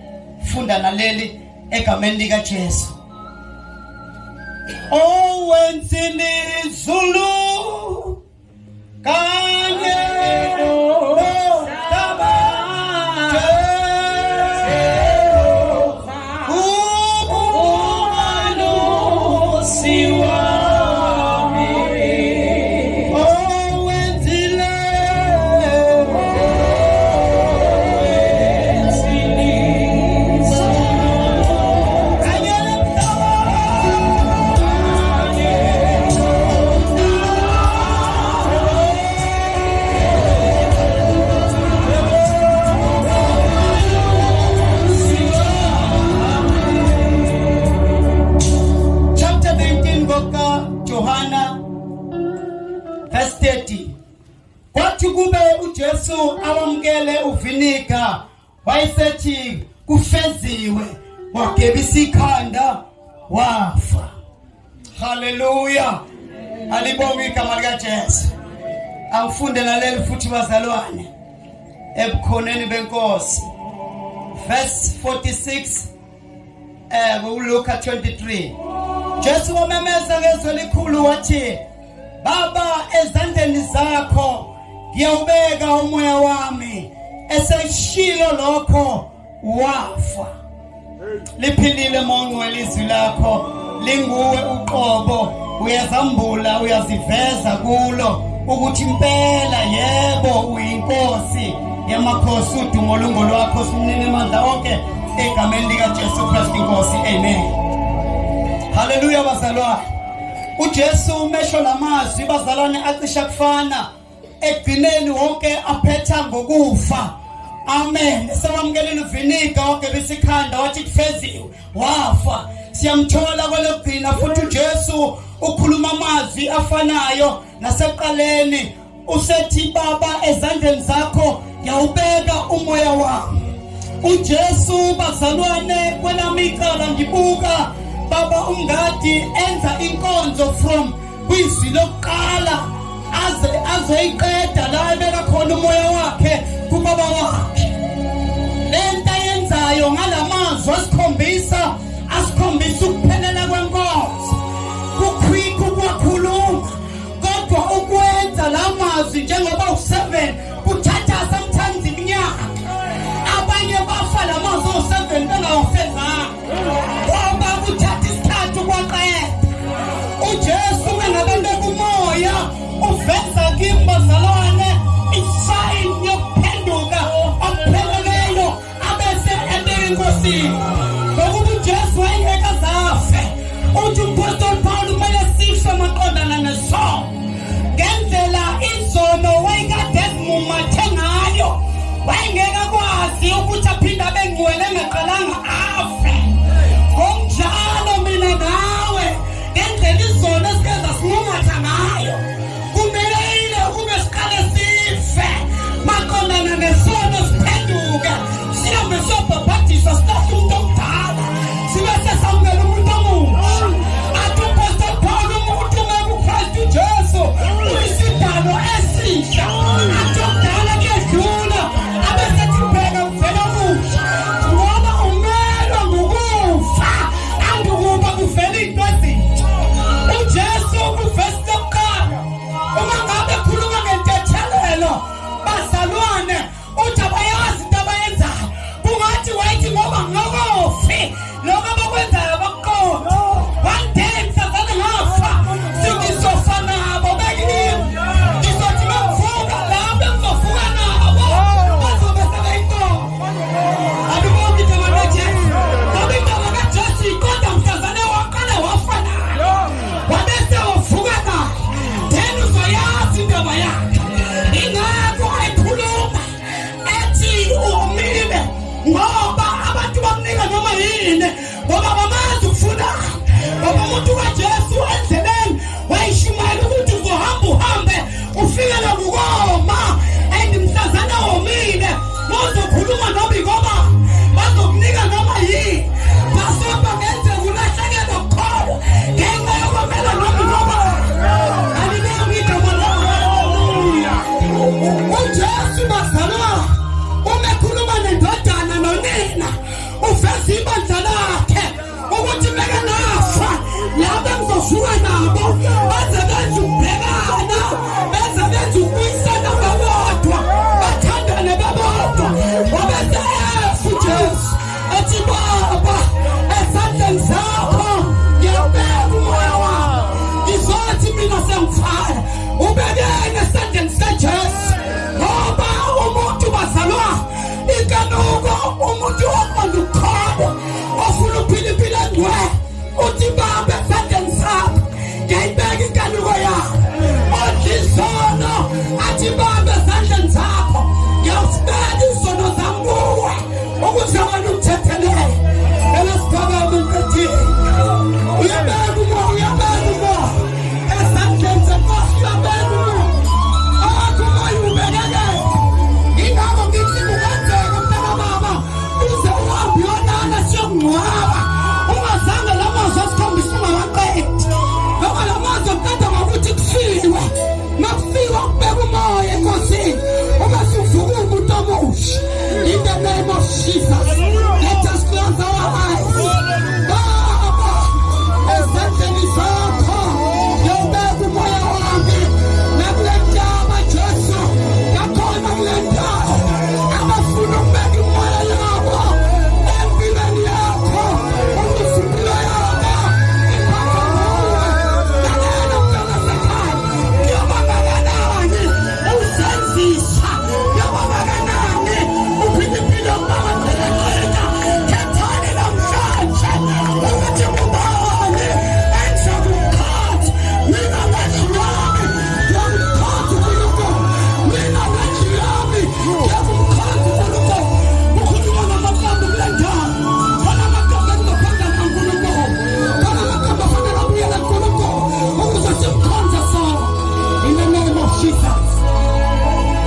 funda naleli egameni lika Jesu. Oh wenzini Zulu kanye Jesu awamkele uvinika wayesethi kufeziwe wagebisa ikhanda wafa. Hallelujah. Alibonga igama lika Jesu. Awufunde naleli futhi bazalwane ebukhoneni benkosi. Verse 46 Luka 23. Jesu wamemeza ngezwi elikhulu wathi, Baba ezandleni zakho ngiyawubeka umoya wami. Eseshilo lokho wafa. Liphilile mongo elizwi lakho, linguwe uqobo, uyazambula uyaziveza kulo ukuthi impela yebo uyinkosi yamakhosi, udumo lungo lwakho simnini amandla onke egameni lika Jesu Kristu inkosi. Amen. Hallelujah bazalwane. uJesu umesho lamazwi bazalwane acisha kufana, egcineni wonke aphetha ngokufa. Amen. Sawamkelele uvinika wonke besikhanda wathi kufeziwe wafa. Siyamthola kwelogcina futhi uJesu ukhuluma amazwi afanayo naseqaleni usethi, Baba ezandleni zakho ngiyawubeka umoya wami. uJesu bazalwane kwelami icala ngibuka Baba umngadi enza inkonzo from kwizwi lokuqala azoyiqeda la ebeka khona umoya wakhe kubaba wakhe. Lento ayenzayo ngalamazwi asikhombisa ukuphelela kwenkonzo, kukhwikho kwakhuluma, kodwa ukwenza lamazwi njengoba u7 kuthatha sometimes iminyaka. Abanye bafa lamazwi u7 bengawafezanga ngoba kuthatha isikhathi ukwaqeda. uJesu bengabantu kumoya uveza kimi bazalwane isign yokuphenduka okupheleleyo abese ebeka inkosini. Ngoba uJesu uthi umpostoli Paul kumele sife maqondana nesono ngendlela izono wayekade ezimumathe ngayo wayengeke kwazi ukuthi aphinde abe ngcwele engaqalanga afe. Ngokunjalo mina nawe ngendlela izono esikeza simumatha ngayo kumele kube siqale sife maqondana nesono siphenduke sihambe sobhabhadisa sithathe umuntu omdala sibe sesamukela umuntu omusha. Athi umpostoli Paul umuntu uMkristu Jesu uyisidalo esisha athi omdala kuyedlula abesethi bheka kuvela omusha ngoba umelwa ngokufa andukuba kuvela into ezintsha. uJesu kuvesi lokuqala uma ngabe khuluma ngentethelelo bazalwane uthi abayazi into abayenzayo kungathi wayithi ngoba ngokofi lokho abakwenzayo abakuqondi. One day mhlazane ngafa singizofa nabo bekini ngizothi bavuka labo engizovuka nabo bazobe sebeyinkomo. Andibonge igama likaJesu ngoba igama likaJesu iqonda mhlazane waqala wafa nayo wabese wavuka nayo then uzoyazi indaba yakhe. Ingakho ayikhuluma ethi umile ngoba abantu bamnika noma yini ngoba bamazi ukufunana ngoba umuntu kaJesu endleleni wayishumayela ukuthi uzohamba uhambe ufike nokukoma and mhlazana womile mozokhuluma noma ngoba bazokunika noma yini basoba ngenze kulahlekela ukukhona ngenxa yokwamela noma ngoba alibeki igama likaHaleluya. uJesu bazalwa uma ekhuluma nendodana nonina uveza ibandla lakhe ukuthi beke nafa labo engizovuka nabo baze benze ukubhekana benze benze ukubuyisana babodwa bathandane babodwa wabese uJesu ethi Baba esandleni zakho ngiyabeka umoya wami ngizothi mina sengifana ubekene esandleni sikaJesu ngoba umuntu bazalwa ikanuko umuntu oqonda ukukhona ofuna ukuphila impilo engcwele uthi Baba esandleni sakho ngiyayibeka ikanuko yakho odlizono athi Baba esandleni zakho ngiyasibeka izono zami kuwe ukuthi abantu ukuthethelele elasigabeni nkethini uyabeka umoya esandleni senkosi uyabeka umoya akumoya ubekeke. Ingakho ngithi kungenzeka mntana baba uze uhambe uyonana siyokungcwaba ungazange la mazwi asikhombisa ungawaqedi ngoba la mazwi aqeda ngokuthi kufiwe makufika ukubeka umoya enkosini uma suvuka umuntu omusha in the name of Jesus.